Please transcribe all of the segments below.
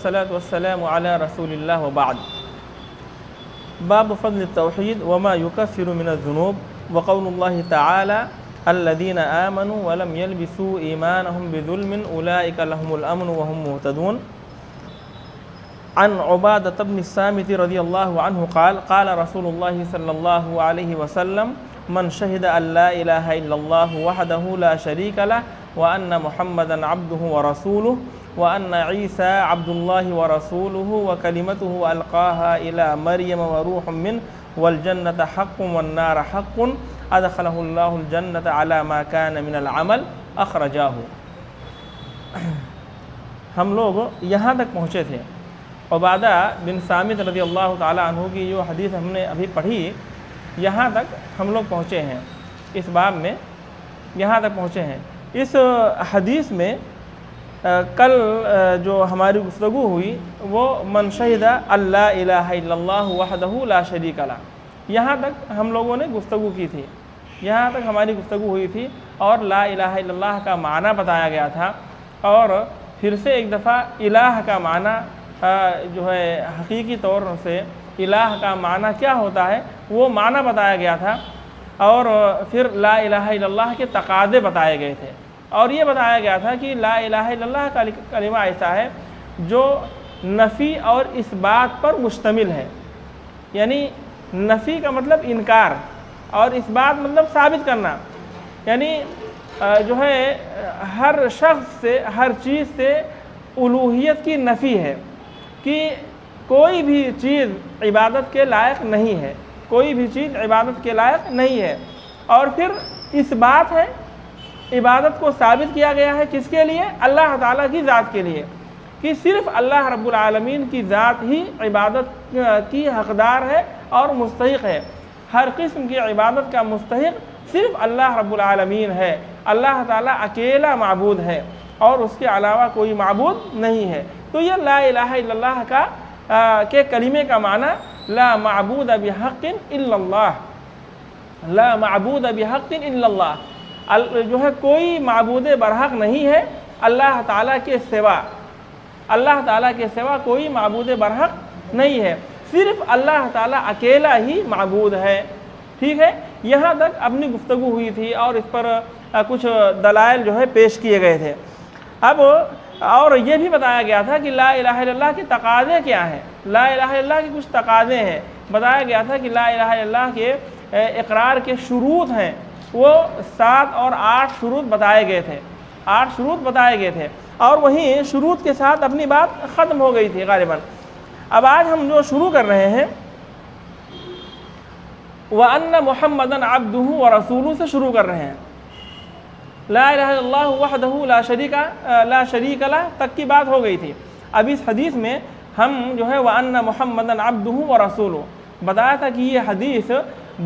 والصلاة والسلام على رسول الله وبعد. باب فضل التوحيد وما يكفر من الذنوب وقول الله تعالى الذين آمنوا ولم يلبسوا إيمانهم بظلم أولئك لهم الأمن وهم مهتدون. عن عبادة بن الصامت رضي الله عنه قال قال رسول الله صلى الله عليه وسلم من شهد أن لا إله إلا الله وحده لا شريك له وأن محمدا عبده ورسوله وأن عيسى عبد الله ورسوله وكلمته ألقاها إلى مريم وروح منه والجنة حق والنار حق أدخله الله الجنة على ما كان من العمل أخرجاه. ہم لوگ یہاں تک پہنچے تھے. عبادہ بن صامت رضی اللہ تعالیٰ عنہ کی جو حدیث ہم نے ابھی پڑھی یہاں تک ہم لوگ پہنچے ہیں. اس باب میں یہاں تک پہنچے ہیں. اس حدیث میں کل جو ہماری گفتگو ہوئی وہ من شہد اللہ الہ الا اللہ وحدہ لا شریک لہ، یہاں تک ہم لوگوں نے گفتگو کی تھی. یہاں تک ہماری گفتگو ہوئی تھی اور لا الہ الا اللہ کا معنی بتایا گیا تھا، اور پھر سے ایک دفعہ الہ کا معنی جو ہے حقیقی طور سے الہ کا معنی کیا ہوتا ہے وہ معنی بتایا گیا تھا، اور پھر لا الہ الا اللہ کے تقاضے بتائے گئے تھے. اور یہ بتایا گیا تھا کہ لا الہ الا اللہ کا کلمہ ایسا ہے جو نفی اور اس بات پر مشتمل ہے. یعنی نفی کا مطلب انکار اور اس بات مطلب ثابت کرنا. یعنی جو ہے ہر شخص سے ہر چیز سے الوہیت کی نفی ہے کہ کوئی بھی چیز عبادت کے لائق نہیں ہے، کوئی بھی چیز عبادت کے لائق نہیں ہے. اور پھر اس بات ہے عبادت کو ثابت کیا گیا ہے کس کے لیے؟ اللہ تعالیٰ کی ذات کے لیے، کہ صرف اللہ رب العالمین کی ذات ہی عبادت کی حقدار ہے اور مستحق ہے. ہر قسم کی عبادت کا مستحق صرف اللہ رب العالمین ہے. اللہ تعالیٰ اکیلا معبود ہے اور اس کے علاوہ کوئی معبود نہیں ہے. تو یہ لا الہ الا اللہ کا کے کلمے کا معنی لا معبود بحق الا اللہ، لا معبود بحق الا اللہ، جو ہے کوئی معبود برحق نہیں ہے اللہ تعالیٰ کے سوا. اللہ تعالیٰ کے سوا کوئی معبود برحق نہیں ہے، صرف اللہ تعالیٰ اکیلا ہی معبود ہے. ٹھیک ہے، یہاں تک اپنی گفتگو ہوئی تھی اور اس پر کچھ دلائل جو ہے پیش کیے گئے تھے. اب اور یہ بھی بتایا گیا تھا کہ لا الہ الا اللہ کے تقاضے کیا ہیں. لا الہ الا اللہ کے کچھ تقاضے ہیں. بتایا گیا تھا کہ لا الہ الا اللہ کے اقرار کے شروط ہیں، وہ 7 اور 8 شروط بتائے گئے تھے. 8 شروط بتائے گئے تھے اور وہیں شروط کے ساتھ اپنی بات ختم ہو گئی تھی غالباً. اب آج ہم جو شروع کر رہے ہیں وَأَنَّ مُحَمَّدًا عَبْدُهُ وَرَسُولُهُ سے شروع کر رہے ہیں. لا الہ الا اللہ وحدہ لا شریک لہ تک کی بات ہو گئی تھی. اب اس حدیث میں ہم جو ہے وَأَنَّ مُحَمَّدًا عَبْدُهُ وَرَسُولُهُ بتایا تھا کہ یہ حدیث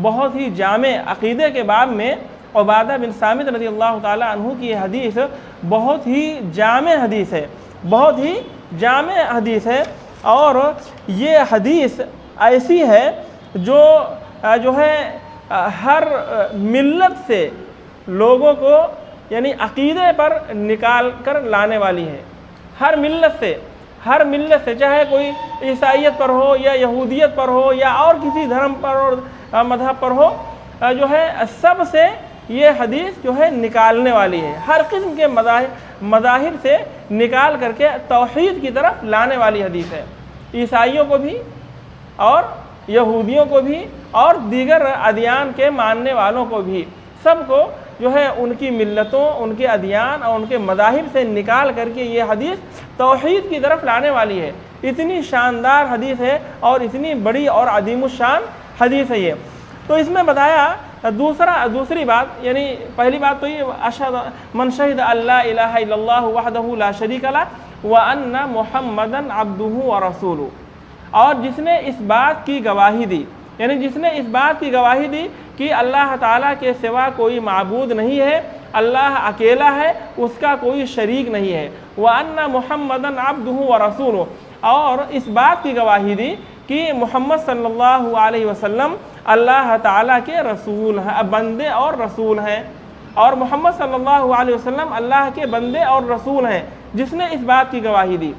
بہت ہی جامع عقیدے کے باب میں عبادہ بن صامت رضی اللہ تعالیٰ عنہ کی یہ حدیث بہت ہی جامع حدیث ہے، بہت ہی جامع حدیث ہے. اور یہ حدیث ایسی ہے جو ہے ہر ملت سے لوگوں کو یعنی عقیدے پر نکال کر لانے والی ہے. ہر ملت سے چاہے کوئی عیسائیت پر ہو یا یہودیت پر ہو یا اور کسی دھرم پر اور مذہب پر ہو، جو ہے سب سے یہ حدیث جو ہے نکالنے والی ہے. ہر قسم کے مذاہب سے نکال کر کے توحید کی طرف لانے والی حدیث ہے. عیسائیوں کو بھی اور یہودیوں کو بھی اور دیگر ادیان کے ماننے والوں کو بھی، سب کو جو ہے ان کی ملتوں، ان کے ادیان اور ان کے مذاہب سے نکال کر کے یہ حدیث توحید کی طرف لانے والی ہے. اتنی شاندار حدیث ہے اور اتنی بڑی اور عظیم الشان حدیث ہے یہ. تو اس میں بتایا دوسری بات، یعنی پہلی بات تو یہ اشہد من شہد اللہ الہ الا اللہ وحدہ لا شریک لہ وان محمدا عبدہ ورسولہ، اور جس نے اس بات کی گواہی دی، یعنی جس نے اس بات کی گواہی دی کہ اللہ تعالیٰ کے سوا کوئی معبود نہیں ہے، اللہ اکیلا ہے، اس کا کوئی شریک نہیں ہے. وَأَنَّ مُحَمَّدًا عَبْدُهُ وَرَسُولُهُ، اور اس بات کی گواہی دی کہ محمد صلی اللہ علیہ وسلم اللہ تعالیٰ کے رسول ہیں، بندے اور رسول ہیں، اور محمد صلی اللہ علیہ وسلم اللہ کے بندے اور رسول ہیں. جس نے اس بات کی گواہی دی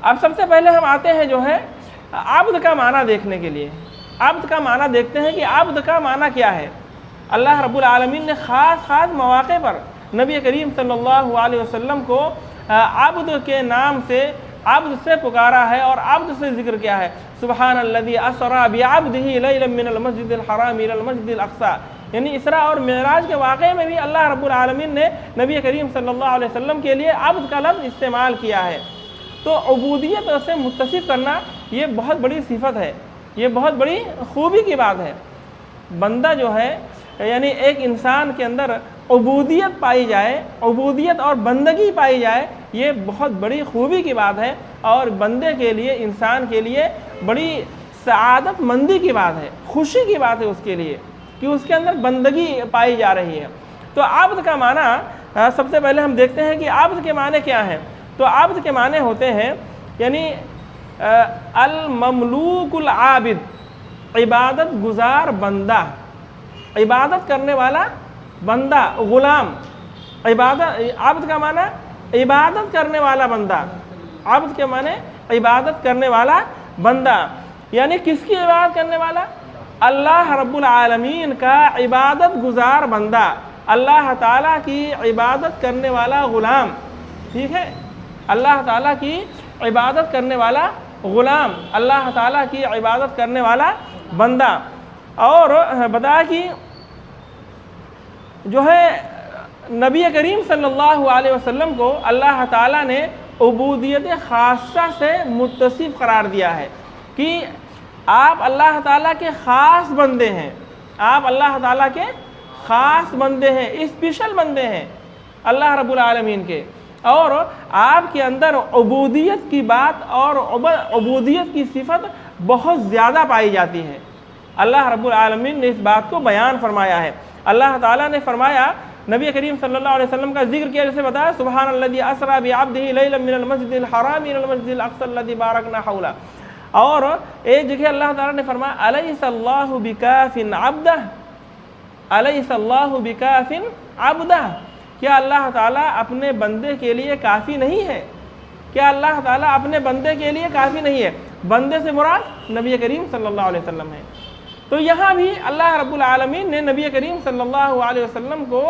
اب سب سے پہلے ہم آتے ہیں جو ہے عبد کا معنی دیکھنے کے لیے. عبد کا معنی دیکھتے ہیں کہ عبد کا معنی کیا ہے. اللہ رب العالمین نے خاص مواقع پر نبی کریم صلی اللہ علیہ وسلم کو عبد کے نام سے عبد سے پکارا ہے اور عبد سے ذکر کیا ہے. سبحان الذی اسری بعبدہ لیلا من المسجد الحرام الی المسجد الاقصی. یعنی اسراء اور معراج کے واقعے میں بھی اللہ رب العالمین نے نبی کریم صلی اللہ علیہ وسلم کے لیے عبد کا لفظ استعمال کیا ہے. تو عبودیت سے متصف کرنا یہ بہت بڑی صفت ہے, یہ بہت بڑی خوبی کی بات ہے. بندہ جو ہے یعنی ایک انسان کے اندر عبودیت پائی جائے, عبودیت اور بندگی پائی جائے, یہ بہت بڑی خوبی کی بات ہے اور بندے کے لیے, انسان کے لیے بڑی سعادت مندی کی بات ہے, خوشی کی بات ہے اس کے لیے کہ اس کے اندر بندگی پائی جا رہی ہے. تو عبد کا معنی سب سے پہلے ہم دیکھتے ہیں کہ عبد کے معنی کیا ہیں. تو عبد کے معنی ہوتے ہیں یعنی المملوک العابد, عبادت گزار بندہ, عبادت کرنے والا بندہ, غلام. عبد کا معنی عبادت کرنے والا بندہ. عبد کے معنی عبادت کرنے والا بندہ, یعنی کس کی عبادت کرنے والا؟ اللہ رب العالمین کا عبادت گزار بندہ, اللہ تعالیٰ کی عبادت کرنے والا غلام. ٹھیک ہے, اللہ تعالیٰ کی عبادت کرنے والا غلام, اللہ تعالیٰ کی عبادت کرنے والا بندہ. اور بتا کہ جو ہے نبی کریم صلی اللہ علیہ وسلم کو اللہ تعالیٰ نے عبودیت خاصہ سے متصف قرار دیا ہے کہ آپ اللہ تعالیٰ کے خاص بندے ہیں, آپ اللہ تعالیٰ کے خاص بندے ہیں, اسپیشل بندے ہیں اللہ رب العالمین کے. اور آپ کے اندر عبودیت کی بات اور عبودیت کی صفت بہت زیادہ پائی جاتی ہے. اللہ رب العالمین نے اس بات کو بیان فرمایا ہے. اللہ تعالیٰ نے فرمایا, نبی کریم صلی اللہ علیہ وسلم کا ذکر کیا, جیسے بتایا سبحان الذی اسری بعبدہ لیلا من المسجد الحرام الی المسجد الاقصی الذی بارکنا حولہ. اور ایک جگہ اللہ تعالیٰ نے فرمایا الیس اللہ بکاف عبدہ, الیس اللہ بکاف عبدہ, کیا اللہ تعالیٰ اپنے بندے کے لیے کافی نہیں ہے؟ کیا اللہ تعالیٰ اپنے بندے کے لیے کافی نہیں ہے؟ بندے سے مراد نبی کریم صلی اللہ علیہ وسلم ہے. تو یہاں بھی اللہ رب العالمین نے نبی کریم صلی اللہ علیہ وسلم کو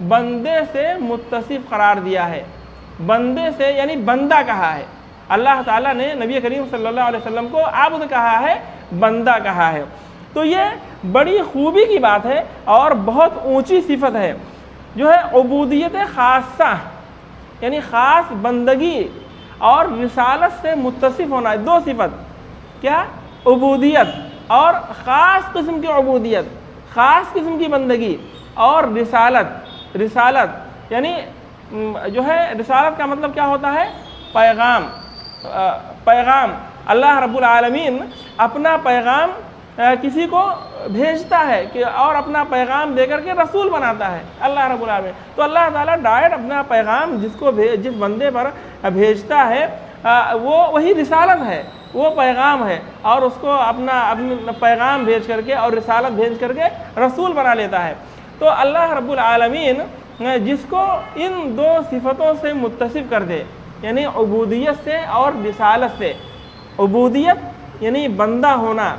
بندے سے متصف قرار دیا ہے, بندے سے یعنی بندہ کہا ہے. اللہ تعالیٰ نے نبی کریم صلی اللہ علیہ وسلم کو عبد کہا ہے, بندہ کہا ہے. تو یہ بڑی خوبی کی بات ہے اور بہت اونچی صفت ہے جو ہے عبودیت خاصہ, یعنی خاص بندگی اور رسالت سے متصف ہونا. دو صفت, کیا؟ عبودیت اور خاص قسم کی عبودیت, خاص قسم کی بندگی, اور رسالت. رسالت یعنی جو ہے رسالت کا مطلب کیا ہوتا ہے؟ پیغام. پیغام اللہ رب العالمین اپنا پیغام کسی کو بھیجتا ہے کہ اور اپنا پیغام دے کر کے رسول بناتا ہے اللہ رب العالمین. تو اللہ تعالیٰ ڈائریکٹ اپنا پیغام جس بندے پر بھیجتا ہے وہ وہی رسالت ہے, وہ پیغام ہے, اور اس کو اپنا پیغام بھیج کر کے اور رسالت بھیج کر کے رسول بنا لیتا ہے. تو اللہ رب العالمین جس کو ان دو صفتوں سے متصف کر دے, یعنی عبودیت سے اور رسالت سے, عبودیت یعنی بندہ ہونا,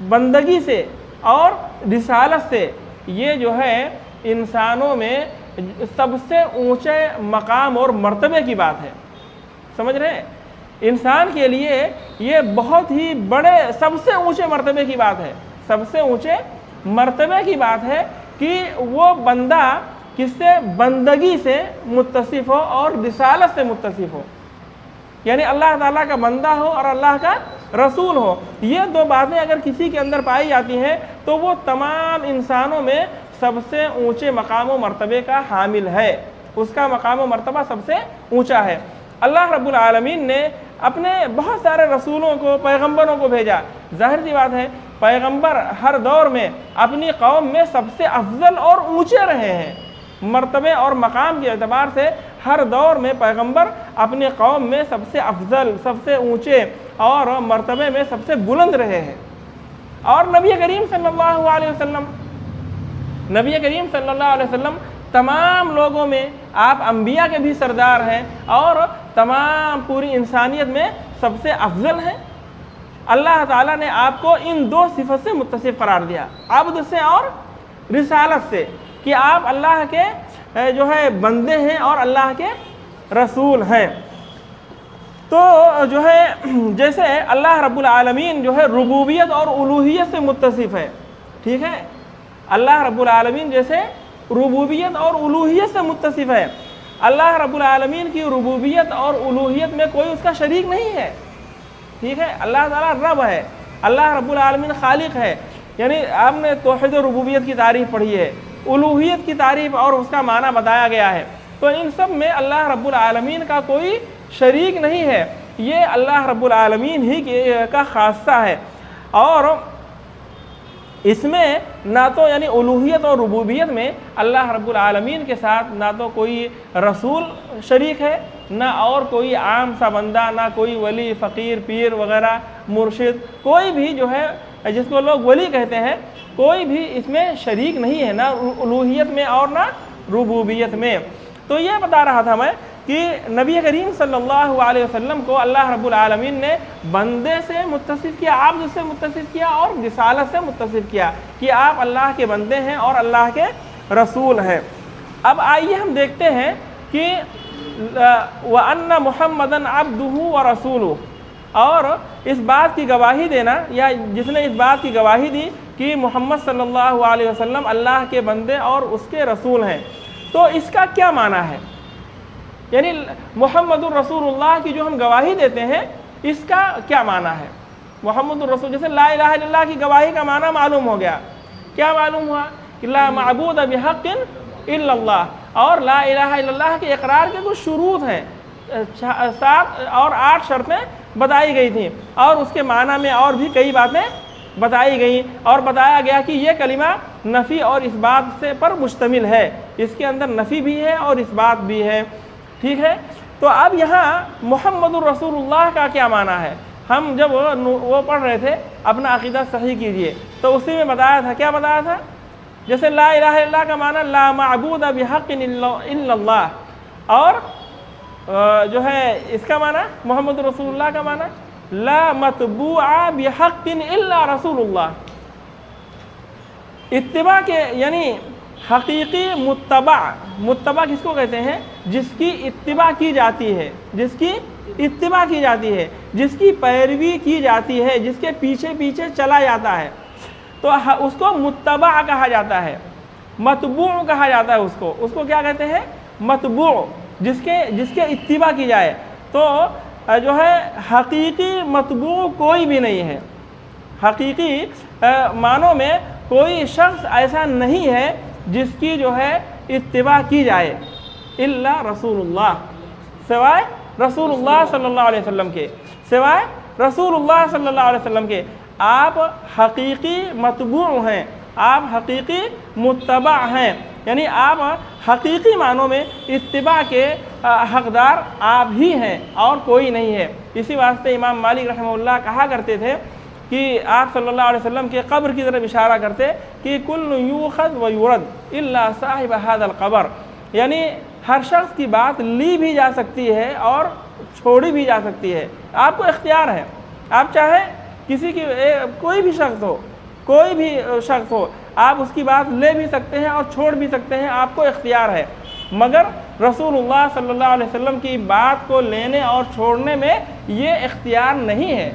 بندگی سے, اور رسالت سے, یہ جو ہے انسانوں میں سب سے اونچے مقام اور مرتبے کی بات ہے. سمجھ رہے ہیں؟ انسان کے لیے یہ بہت ہی بڑے سب سے اونچے مرتبے کی بات ہے, سب سے اونچے مرتبے کی بات ہے کہ وہ بندہ کس سے؟ بندگی سے متصف ہو اور رسالت سے متصف ہو, یعنی اللہ تعالیٰ کا بندہ ہو اور اللہ کا رسول ہو. یہ دو باتیں اگر کسی کے اندر پائی جاتی ہیں تو وہ تمام انسانوں میں سب سے اونچے مقام و مرتبے کا حامل ہے, اس کا مقام و مرتبہ سب سے اونچا ہے. اللہ رب العالمین نے اپنے بہت سارے رسولوں کو, پیغمبروں کو بھیجا. ظاہر سی بات ہے پیغمبر ہر دور میں اپنی قوم میں سب سے افضل اور اونچے رہے ہیں, مرتبے اور مقام کے اعتبار سے ہر دور میں پیغمبر اپنی قوم میں سب سے افضل, سب سے اونچے اور مرتبے میں سب سے بلند رہے ہیں. اور نبی کریم صلی اللہ علیہ وسلم, نبی کریم صلی اللہ علیہ وسلم تمام لوگوں میں آپ انبیاء کے بھی سردار ہیں اور تمام پوری انسانیت میں سب سے افضل ہیں۔ اللہ تعالیٰ نے آپ کو ان دو صفت سے متصف قرار دیا، عبد سے اور رسالت سے، کہ آپ اللہ کے جو ہے بندے ہیں اور اللہ کے رسول ہیں۔ تو جو ہے جیسے اللہ رب العالمین جو ہے ربوبیت اور الوہیت سے متصف ہے، ٹھیک ہے، اللہ رب العالمین جیسے ربوبیت اور الوہیت سے متصف ہے، اللہ رب العالمین کی ربوبیت اور الوہیت میں کوئی اس کا شریک نہیں ہے، ٹھیک ہے، اللہ تعالیٰ رب ہے، اللہ رب العالمین خالق ہے، یعنی آپ نے توحید ربوبیت کی تعریف پڑھی ہے، الوہیت کی تعریف اور اس کا معنی بتایا گیا ہے، تو ان سب میں اللہ رب العالمین کا کوئی شریک نہیں ہے، یہ اللہ رب العالمین ہی کا خاصہ ہے۔ اور اس میں نہ تو یعنی الوہیت اور ربوبیت میں اللہ رب العالمین کے ساتھ نہ تو کوئی رسول شریک ہے، نہ اور کوئی عام سا بندہ، نہ کوئی ولی، فقیر، پیر وغیرہ، مرشد، کوئی بھی جو ہے جس کو لوگ ولی کہتے ہیں، کوئی بھی اس میں شریک نہیں ہے، نہ الوہیت میں اور نہ ربوبیت میں۔ تو یہ بتا رہا تھا میں کہ نبی کریم صلی اللہ علیہ وسلم کو اللہ رب العالمین نے بندے سے متصف کیا، عبد سے متصف کیا اور رسالت سے متصف کیا، کہ آپ اللہ کے بندے ہیں اور اللہ کے رسول ہیں۔ اب آئیے ہم دیکھتے ہیں کہ وَأَنَّ مُحَمَّدًا عَبْدُهُ وَرَسُولُهُ، اور اس بات کی گواہی دینا، یا جس نے اس بات کی گواہی دی کہ محمد صلی اللہ علیہ وسلم اللہ کے بندے اور اس کے رسول ہیں، تو اس کا کیا معنی ہے؟ یعنی محمد الرسول اللہ کی جو ہم گواہی دیتے ہیں، اس کا کیا معنی ہے؟ محمد الرسول، جیسے لا الہ الا اللہ کی گواہی کا معنی معلوم ہو گیا، کیا معلوم ہوا؟ کہ لا معبود بحق الا اللہ، اور لا الہ الا اللہ کے اقرار کے کچھ شروط ہیں، 7 اور 8 شرطیں بتائی گئی تھیں، اور اس کے معنی میں اور بھی کئی باتیں بتائی گئیں، اور بتایا گیا کہ یہ کلمہ نفی اور اس بات سے پر مشتمل ہے، اس کے اندر نفی بھی ہے اور اس بات بھی ہے، ٹھیک ہے۔ تو اب یہاں محمد الرسول اللہ کا کیا معنی ہے؟ ہم جب وہ پڑھ رہے تھے اپنا عقیدہ صحیح کیجئے، تو اسی میں بتایا تھا، کیا بتایا تھا؟ جیسے لا الہ الا اللہ کا معنی لا معبود بحق الا اللہ، اور جو ہے اس کا معنی محمد رسول اللہ کا معنی لا متبوع بحق الا رسول اللہ، اتباع کے یعنی حقیقی متبع کس کو کہتے ہیں؟ جس کی اتباع کی جاتی ہے، جس کی اتباع کی جاتی ہے، جس کی پیروی کی جاتی ہے، جس کے پیچھے پیچھے چلا جاتا ہے، تو اس کو متبع کہا جاتا ہے، متبوع کہا جاتا ہے، اس کو کیا کہتے ہیں؟ متبوع، جس کے اتباع کی جائے۔ تو جو ہے حقیقی متبوع کوئی بھی نہیں ہے، حقیقی معنوں میں کوئی شخص ایسا نہیں ہے جس کی جو ہے اتباع کی جائے، الا رسول اللہ، سوائے رسول اللہ صلی اللہ علیہ وسلم کے، سوائے رسول اللہ صلی اللہ علیہ وسلم کے۔ آپ حقیقی متبوع ہیں، آپ حقیقی متبع ہیں، یعنی آپ حقیقی معنوں میں اتباع کے حقدار آپ ہی ہیں اور کوئی نہیں ہے۔ اسی واسطے امام مالک رحمہ اللہ کہا کرتے تھے کہ آپ صلی اللہ علیہ وسلم کے قبر کی طرف اشارہ کرتے کہ کل یوخذ و یرد الا صاحب ھذا القبر، یعنی ہر شخص کی بات لی بھی جا سکتی ہے اور چھوڑی بھی جا سکتی ہے، آپ کو اختیار ہے، آپ چاہے کسی کی کوئی بھی شخص ہو آپ اس کی بات لے بھی سکتے ہیں اور چھوڑ بھی سکتے ہیں، آپ کو اختیار ہے، مگر رسول اللہ صلی اللہ علیہ وسلم کی بات کو لینے اور چھوڑنے میں یہ اختیار نہیں ہے،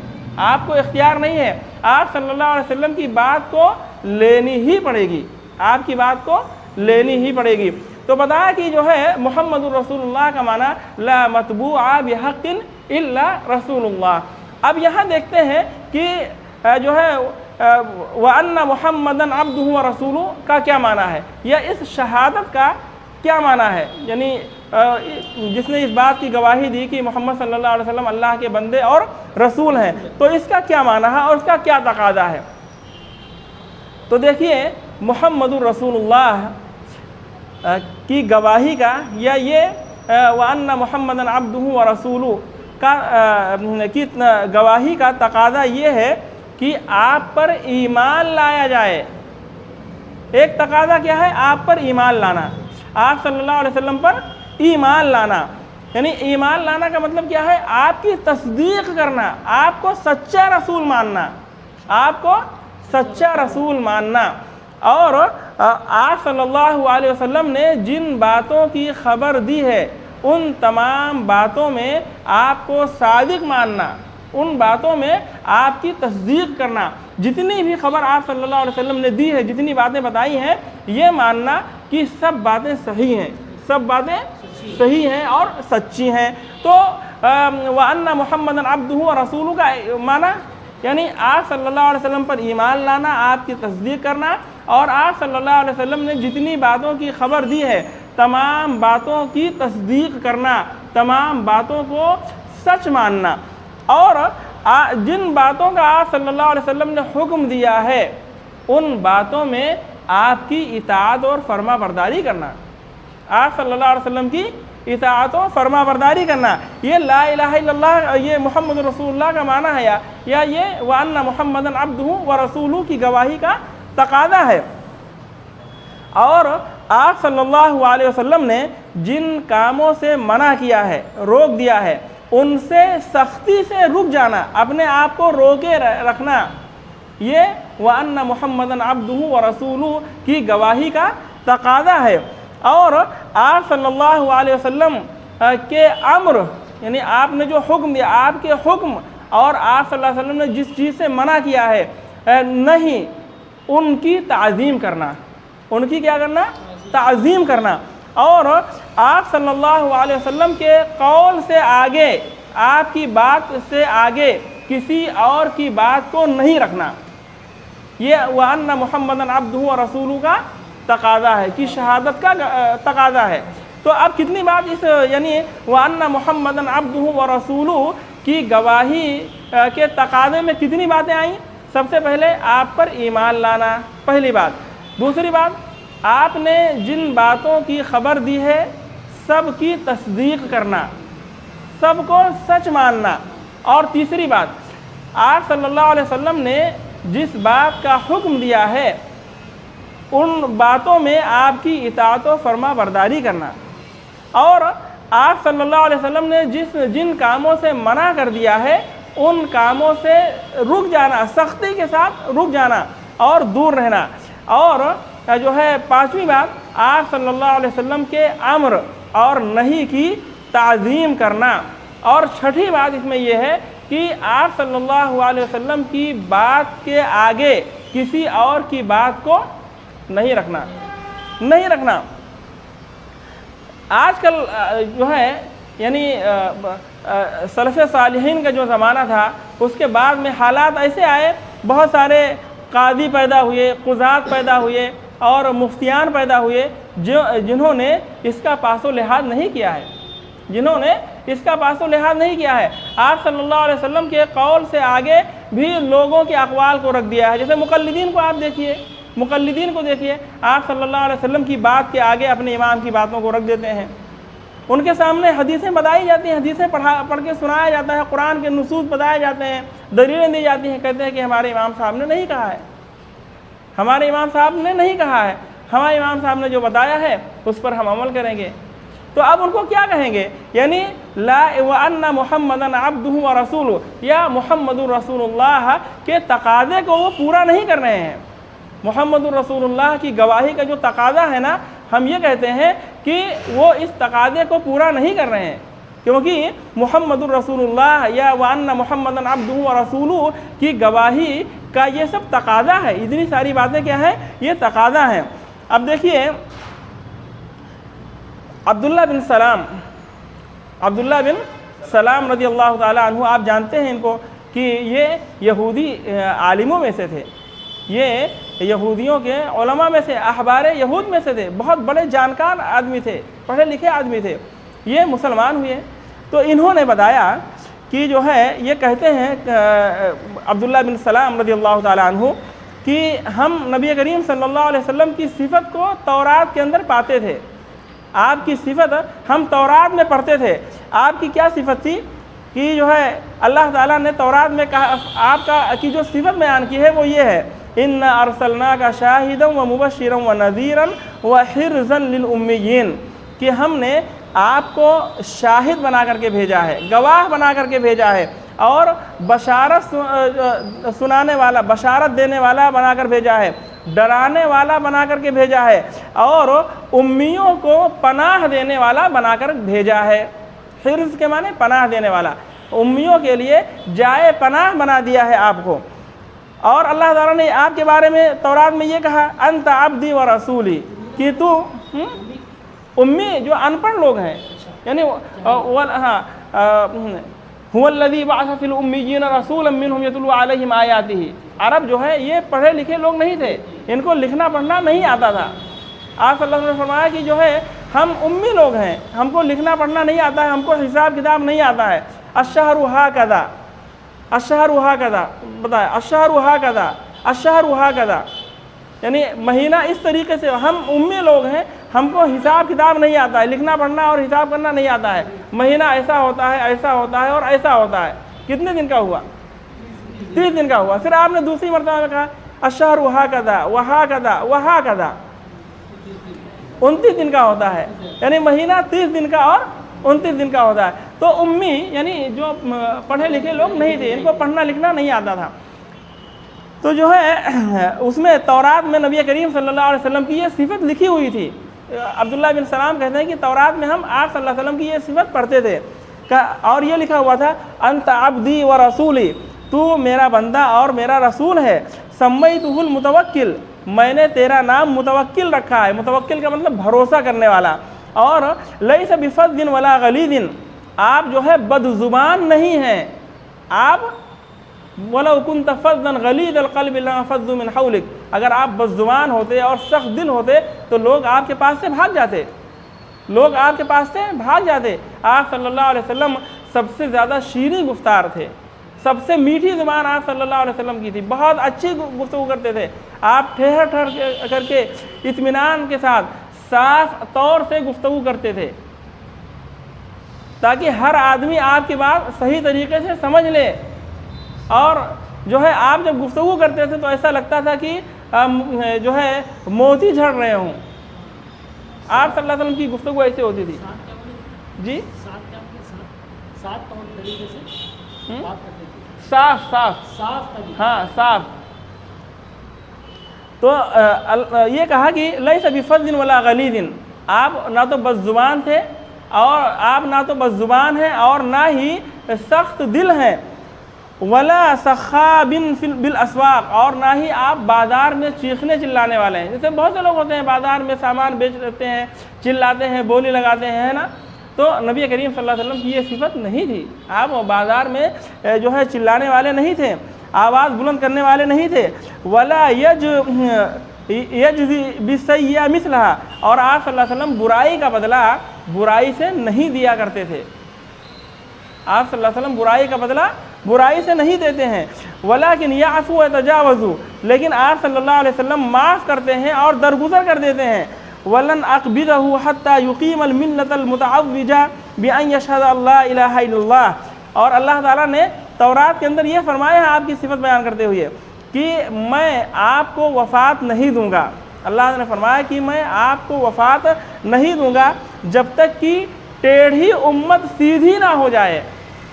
آپ کو اختیار نہیں ہے، آپ صلی اللہ علیہ وسلم کی بات کو لینی ہی پڑے گی، آپ کی بات کو لینی ہی پڑے گی۔ تو بتایا کہ جو ہے محمد الرسول اللہ کا معنی لا متبوع بحق الا رسول اللہ۔ اب یہاں دیکھتے ہیں کہ جو ہے وَأَنَّ مُحَمَّدًا عَبْدُهُ وَرَسُولُهُ کا کیا معنی ہے، یا اس شہادت کا کیا معنی ہے، یعنی جس نے اس بات کی گواہی دی کہ محمد صلی اللہ علیہ وسلم اللہ کے بندے اور رسول ہیں، تو اس کا کیا معنی ہے اور اس کا کیا تقاضا ہے؟ تو دیکھیے محمد الرسول اللہ کی گواہی کا، یا یہ وَأَنَّ مُحَمَّدًا عَبْدُهُ وَرَسُولُهُ کی گواہی کا تقاضا یہ ہے کہ آپ پر ایمان لایا جائے۔ ایک تقاضا کیا ہے؟ آپ پر ایمان لانا، آپ صلی اللہ علیہ وسلم پر ایمان لانا۔ یعنی ایمان لانا کا مطلب کیا ہے؟ آپ کی تصدیق کرنا، آپ کو سچا رسول ماننا، آپ کو سچا رسول ماننا۔ اور آپ صلی اللہ علیہ وسلم نے جن باتوں کی خبر دی ہے ان تمام باتوں میں آپ کو صادق ماننا، ان باتوں میں آپ کی تصدیق کرنا۔ جتنی بھی خبر آپ صلی اللہ علیہ وسلم نے دی ہے، جتنی باتیں بتائی ہیں، یہ ماننا کہ سب باتیں صحیح ہیں، سب باتیں صحیح ہیں اور سچی ہیں۔ تو وَأَنَّ مُحَمَّدًا عَبْدُهُ وَرَسُولُهُ کا معنی یعنی آپ صلی اللہ علیہ وسلم پر ایمان لانا، آپ کی تصدیق کرنا، اور آپ صلی اللہ علیہ وسلم نے جتنی باتوں کی خبر دی ہے تمام باتوں کی تصدیق کرنا، تمام باتوں کو سچ ماننا، اور جن باتوں کا آپ صلی اللہ علیہ وسلم نے حکم دیا ہے ان باتوں میں آپ کی اطاعت اور فرما برداری کرنا، آپ صلی اللہ علیہ وسلم کی اطاعت و فرما برداری کرنا۔ یہ لا الہ الا اللہ، یہ محمد رسول اللہ کا معنی ہے، یا یہ وَأَنَّ مُحَمَّدًا عَبْدُهُ وَرَسُولُهُ کی گواہی کا تقاضا ہے۔ اور آپ صلی اللہ علیہ وسلم نے جن کاموں سے منع کیا ہے، روک دیا ہے، ان سے سختی سے رک جانا، اپنے آپ کو روکے رکھنا، یہ وَأَنَّ مُحَمَّدًا عَبْدُهُ وَرَسُولُهُ کی گواہی کا تقاضا ہے۔ اور آپ صلی اللہ علیہ وسلم کے امر، یعنی آپ نے جو حکم دیا، آپ کے حکم اور آپ صلی اللہ علیہ وسلم نے جس چیز سے منع کیا ہے نہیں، ان کی تعظیم کرنا، ان کی کیا کرنا؟ تعظیم کرنا۔ اور آپ صلی اللہ علیہ وسلم کے قول سے آگے، آپ کی بات سے آگے کسی اور کی بات کو نہیں رکھنا، یہ وَأَنَّ مُحَمَّدًا عَبْدُهُ وَرَسُولُهُ کا تقاضا ہے، کہ شہادت کا تقاضا ہے۔ تو اب کتنی بات اس یعنی وَأَنَّ مُحَمَّدًا عَبْدُهُ وَرَسُولُهُ کی گواہی کے تقاضے میں کتنی باتیں آئیں؟ سب سے پہلے آپ پر ایمان لانا، پہلی بات۔ دوسری بات، آپ نے جن باتوں کی خبر دی ہے سب کی تصدیق کرنا، سب کو سچ ماننا۔ اور تیسری بات، آپ صلی اللہ علیہ وسلم نے جس بات کا حکم دیا ہے ان باتوں میں آپ کی اطاعت و فرما برداری کرنا۔ اور آپ صلی اللہ علیہ وسلم نے جن کاموں سے منع کر دیا ہے ان کاموں سے رک جانا، سختی کے ساتھ رک جانا اور دور رہنا۔ اور جو ہے پانچویں بات، آپ صلی اللہ علیہ وسلم کے امر اور نہی کی تعظیم کرنا۔ اور چھٹی بات اس میں یہ ہے کہ آپ صلی اللہ علیہ وسلم کی بات کے آگے کسی اور کی بات کو نہیں رکھنا۔ آج کل جو ہے یعنی سلف صالحین کا جو زمانہ تھا اس کے بعد میں حالات ایسے آئے، بہت سارے قاضی پیدا ہوئے، قضات پیدا ہوئے اور مفتیان پیدا ہوئے جنہوں نے اس کا پاس و لحاظ نہیں کیا ہے، آپ صلی اللہ علیہ وسلم کے قول سے آگے بھی لوگوں کے اقوال کو رکھ دیا ہے۔ جیسے مقلدین کو آپ دیکھیے، آپ صلی اللہ علیہ وسلم کی بات کے آگے اپنے امام کی باتوں کو رکھ دیتے ہیں، ان کے سامنے حدیثیں بتائی جاتی ہیں، حدیثیں پڑھ کے سنایا جاتا ہے، قرآن کے نصوص بتائے جاتے ہیں، دلیلیں دی جاتی ہیں، کہتے ہیں کہ ہمارے امام صاحب نے نہیں کہا ہے، ہمارے امام صاحب نے جو بتایا ہے اس پر ہم عمل کریں گے۔ تو اب ان کو کیا کہیں گے؟ یعنی وَأَنَّ مُحَمَّدًا عَبْدُهُ وَرَسُولُهُ یا محمد الرسول اللہ کے تقاضے کو وہ پورا نہیں کر رہے ہیں۔ محمد الرسول اللہ کی گواہی کا جو تقاضا ہے نا، ہم یہ کہتے ہیں کہ وہ اس تقاضے کو پورا نہیں کر رہے ہیں، کیونکہ محمد الرسول اللہ یا وَأَنَّ مُحَمَّدًا عَبْدُهُ وَرَسُولُهُ کی گواہی کا یہ سب تقاضا ہے، اتنی ساری باتیں کیا ہیں؟ یہ تقاضا ہیں۔ اب دیکھیے عبداللہ بن سلام رضی اللہ تعالیٰ عنہ، آپ جانتے ہیں ان کو کہ یہ یہودی عالموں میں سے تھے، یہ یہودیوں کے علماء میں سے، احبار یہود میں سے تھے، بہت بڑے جانکار آدمی تھے، پڑھے لکھے آدمی تھے۔ یہ مسلمان ہوئے تو انہوں نے بتایا کہ جو ہے یہ کہتے ہیں عبداللہ بن سلام رضی اللہ تعالیٰ عنہ کہ ہم نبی کریم صلی اللہ علیہ وسلم کی صفت کو تورات کے اندر پاتے تھے، آپ کی صفت ہم تورات میں پڑھتے تھے۔ آپ کی کیا صفت تھی کہ جو ہے اللہ تعالیٰ نے تورات میں کہا، آپ کی جو صفت بیان کی ہے وہ یہ ہے، اِنَّا أَرْسَلْنَاكَ شَاهِدًا وَمُبَشِّرًا وَنَذِيرًا وَحِرْزًا لِلْأُمِّيِّينَ، کہ ہم نے آپ کو شاہد بنا کر کے بھیجا ہے، گواہ بنا کر کے بھیجا ہے، اور بشارت سنانے والا، بشارت دینے والا بنا کر بھیجا ہے، ڈرانے والا بنا کر کے بھیجا ہے، اور امیوں کو پناہ دینے والا بنا کر بھیجا ہے۔ حرز کے معنی پناہ دینے والا، امیوں کے لیے جائے پناہ بنا دیا ہے آپ کو۔ اور اللہ تعالیٰ نے آپ کے بارے میں تورات میں یہ کہا انت عبدی و رسولی، کہ تو امی جو ان پڑھ لوگ ہیں، یعنی هو الذی بعث فی الامیین رسولا منہم یتلو علیہم آیاتہ، عرب جو ہے یہ پڑھے لکھے لوگ نہیں تھے، ان کو لکھنا پڑھنا نہیں آتا تھا۔ آپ صلی اللہ علیہ وسلم نے فرمایا کہ جو ہے ہم امی لوگ ہیں، ہم کو لکھنا پڑھنا نہیں آتا ہے، ہم کو حساب کتاب نہیں آتا ہے۔ الشہر ھکذا، الشہر ھکذا، بتائیں الشہر ھکذا، الشہر ھکذا، یعنی مہینہ اس طریقے سے، ہم امی لوگ ہیں، ہم کو حساب کتاب نہیں آتا ہے، لکھنا پڑھنا اور حساب کرنا نہیں آتا ہے، مہینہ ایسا ہوتا ہے، ایسا ہوتا ہے اور ایسا ہوتا ہے۔ کتنے دن کا ہوا؟ 30 دن کا ہوا۔ پھر آپ نے دوسری مرتبہ میں کہا الشہر ھکذا وھکذا وھکذا، 29 دن کا ہوتا ہے، یعنی مہینہ 30 دن کا اور 29 دن کا ہوتا ہے۔ تو امی یعنی جو پڑھے لکھے لوگ نہیں تھے، ان کو پڑھنا لکھنا نہیں آتا تھا۔ تو جو ہے اس میں تورات میں نبی کریم صلی اللہ علیہ وسلم کی یہ صفت لکھی ہوئی تھی۔ عبداللہ بن سلام کہتے ہیں کہ تورات میں ہم آپ صلی اللہ علیہ وسلم کی یہ صفت پڑھتے تھے، اور یہ لکھا ہوا تھا انت عبدی و رسولی، تو میرا بندہ اور میرا رسول ہے۔ سمیتہ المتوکل، میں نے تیرا نام متوکل رکھا ہے۔ متوکل کا مطلب بھروسہ کرنے والا۔ اور لیس بفظ ولا غلیظ، آپ جو ہے بد زبان نہیں ہیں، آپ وَلَوْ كُنْتَ فَظًّا غَلِيظَ الْقَلْبِ لَانفَضُّوا مِنْ حَوْلِكَ، اگر آپ بد زبان ہوتے اور سخت دل ہوتے تو لوگ آپ کے پاس سے بھاگ جاتے، لوگ آپ کے پاس سے بھاگ جاتے۔ آپ صلی اللہ علیہ وسلم سب سے زیادہ شیریں گفتار تھے، سب سے میٹھی زبان آپ صلی اللہ علیہ وسلم کی تھی، بہت اچھی گفتگو کرتے تھے۔ آپ ٹھہر ٹھہر کر کے اطمینان کے ساتھ صاف طور سے گفتگو کرتے تھے، تاکہ ہر آدمی آپ کی بات صحیح طریقے سے سمجھ لے۔ اور جو ہے آپ جب گفتگو کرتے تھے تو ایسا لگتا تھا کہ جو ہے موتی جھڑ رہے ہوں۔ آپ صلی اللہ علیہ وسلم کی گفتگو ایسے ہوتی تھی۔ جی صاف صاف، ہاں صاف۔ تو یہ کہا کہ لیس بفظ ولا غلیظ، آپ نہ تو بد زبان تھے، اور آپ نہ تو بد زبان ہیں اور نہ ہی سخت دل ہیں، ولا سخاب بالاسواق، اور نہ ہی آپ بازار میں چیخنے چلانے والے ہیں۔ جیسے بہت سے لوگ ہوتے ہیں بازار میں سامان بیچ لیتے ہیں، چلاتے ہیں، بولی لگاتے ہیں نا، تو نبی کریم صلی اللہ علیہ وسلم کی یہ صفت نہیں تھی۔ آپ بازار میں جو ہے چلانے والے نہیں تھے، آواز بلند کرنے والے نہیں تھے۔ ولا یجزی بالسیئۃ مثلھا، اور آپ صلی اللہ علیہ وسلم برائی کا بدلہ برائی سے نہیں دیا کرتے تھے۔ آپ صلی اللہ علیہ وسلم برائی کا بدلہ برائی سے نہیں دیتے ہیں۔ ولیکن یعفو ویتجاوز، لیکن آپ صلی اللہ علیہ وسلم معاف کرتے ہیں اور درگزر کر دیتے ہیں۔ ولن اقبضہ حتی یقیم الملۃ المتعوجہ بان یشہد اللہ الہ الا اللہ، اور اللہ تعالیٰ نے تورات کے اندر یہ فرمایا ہے آپ کی صفت بیان کرتے ہوئے کہ میں آپ کو وفات نہیں دوں گا۔ اللہ نے فرمایا کہ میں آپ کو وفات نہیں دوں گا جب تک کہ ٹیڑھی امت سیدھی نہ ہو جائے،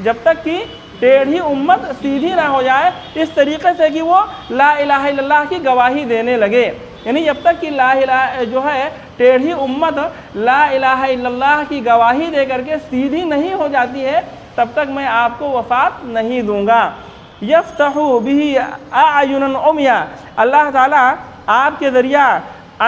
جب تک کہ ٹیڑھی امت سیدھی نہ ہو جائے، اس طریقے سے کہ وہ لا الہ الا اللہ کی گواہی دینے لگے۔ یعنی جب تک کہ لا الہ جو ہے ٹیڑھی امت لا الہ الا اللہ کی گواہی دے کر کے سیدھی نہیں ہو جاتی ہے، تب تک میں آپ کو وفات نہیں دوں گا۔ یفتح بہ اعینا عمیا، اللہ تعالیٰ آپ کے ذریعہ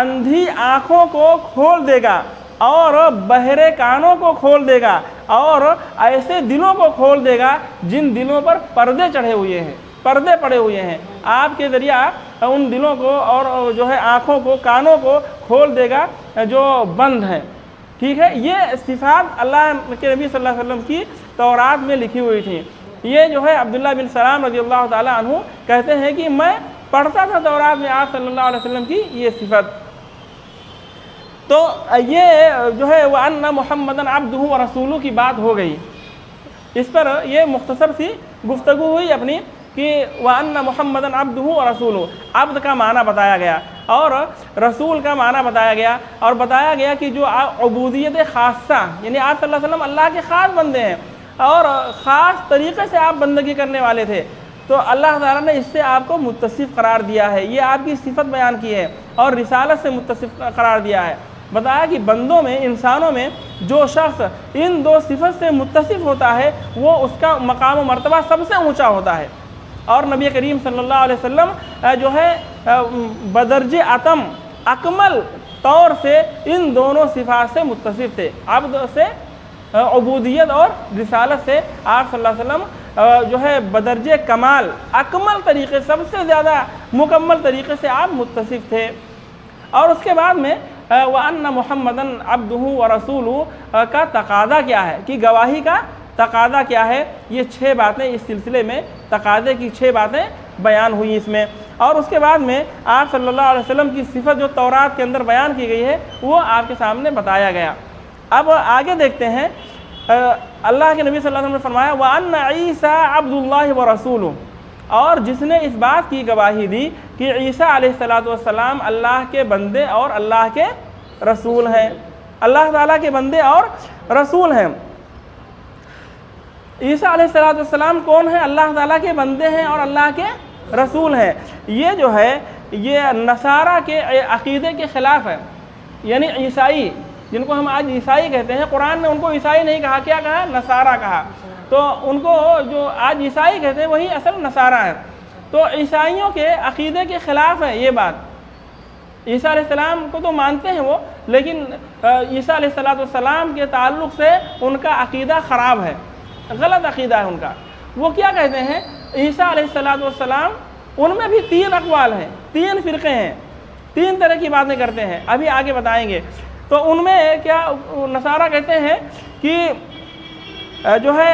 اندھی آنکھوں کو کھول دے گا اور بہرے کانوں کو کھول دے گا، اور ایسے دلوں کو کھول دے گا جن دلوں پر پردے چڑھے ہوئے ہیں، پردے پڑے ہوئے ہیں۔ آپ کے ذریعہ ان دلوں کو اور جو ہے آنکھوں کو، کانوں کو کھول دے گا جو بند ہیں۔ ٹھیک ہے، یہ صفات اللہ کے نبی صلی اللہ علیہ وسلم کی تورات میں لکھی ہوئی تھی۔ یہ جو ہے عبداللہ بن سلام رضی اللہ تعالیٰ عنہ کہتے ہیں کہ میں پڑھتا تھا تورات میں آپ صلی اللہ علیہ وسلم کی یہ صفت۔ تو یہ جو ہے وَأَنَّ مُحَمَّدًا عَبْدُهُ وَرَسُولُهُ کی بات ہو گئی، اس پر یہ مختصر سی گفتگو ہوئی اپنی کہ وَأَنَّ مُحَمَّدًا عَبْدُهُ وَرَسُولُهُ، عبد کا معنی بتایا گیا، اور رسول کا معنی بتایا گیا، اور بتایا گیا کہ جو عبودیت خاصہ، یعنی آپ صلی اللہ علیہ وسلم اللہ کے خاص بندے ہیں اور خاص طریقے سے آپ بندگی کرنے والے تھے، تو اللہ تعالیٰ نے اس سے آپ کو متصف قرار دیا ہے، یہ آپ کی صفت بیان کی ہے اور رسالت سے متصف قرار دیا ہے۔ بتایا کہ بندوں میں، انسانوں میں جو شخص ان دو صفت سے متصف ہوتا ہے وہ اس کا مقام و مرتبہ سب سے اونچا ہوتا ہے۔ اور نبی کریم صلی اللہ علیہ وسلم جو ہے بدرج اتم اکمل طور سے ان دونوں صفات سے متصف تھے، عبد سے، عبودیت اور رسالت سے آپ صلی اللہ علیہ وسلم جو ہے بدرج کمال اکمل طریقے، سب سے زیادہ مکمل طریقے سے آپ متصف تھے۔ اور اس کے بعد میں وَأَنَّ مُحَمَّدًا عَبْدُهُ وَرَسُولُهُ کا تقاضا کیا ہے، کہ گواہی کا تقاضا کیا ہے، یہ 6 باتیں اس سلسلے میں، تقاضے کی 6 باتیں بیان ہوئی اس میں۔ اور اس کے بعد میں آپ صلی اللہ علیہ وسلم کی صفت جو تورات کے اندر بیان کی گئی ہے وہ آپ کے سامنے بتایا گیا۔ اب آگے دیکھتے ہیں، اللہ کے نبی صلی اللہ علیہ وسلم نے فرمایا وَأَنَّ عِيسَىٰ عَبْدُ اللَّهِ وَرَسُولُهُ، اور جس نے اس بات کی گواہی دی کہ عیسیٰ علیہ السلام اللہ کے بندے اور اللہ کے رسول ہیں، اللہ تعالیٰ کے بندے اور رسول ہیں۔ عیسیٰ علیہ السلام کون ہیں؟ اللہ تعالیٰ کے بندے ہیں اور اللہ کے رسول ہیں۔ یہ جو ہے یہ نصارہ کے عقیدے کے خلاف ہے، یعنی عیسائی جن کو ہم آج عیسائی کہتے ہیں، قرآن نے ان کو عیسائی نہیں کہا، کیا کہا؟ نصارہ کہا۔ تو ان کو جو آج عیسائی کہتے ہیں وہی اصل نصارہ ہے۔ تو عیسائیوں کے عقیدے کے خلاف ہے یہ بات۔ عیسیٰ علیہ السلام کو تو مانتے ہیں وہ، لیکن عیسیٰ علیہ السلام کے تعلق سے ان کا عقیدہ خراب ہے، غلط عقیدہ ہے ان کا۔ وہ کیا کہتے ہیں؟ عیسیٰ علیہ السلام، ان میں بھی 3 اقوال ہیں، 3 فرقے ہیں، 3 طرح کی باتیں کرتے ہیں، ابھی آگے بتائیں گے۔ تو ان میں کیا نصارہ کہتے ہیں کہ جو ہے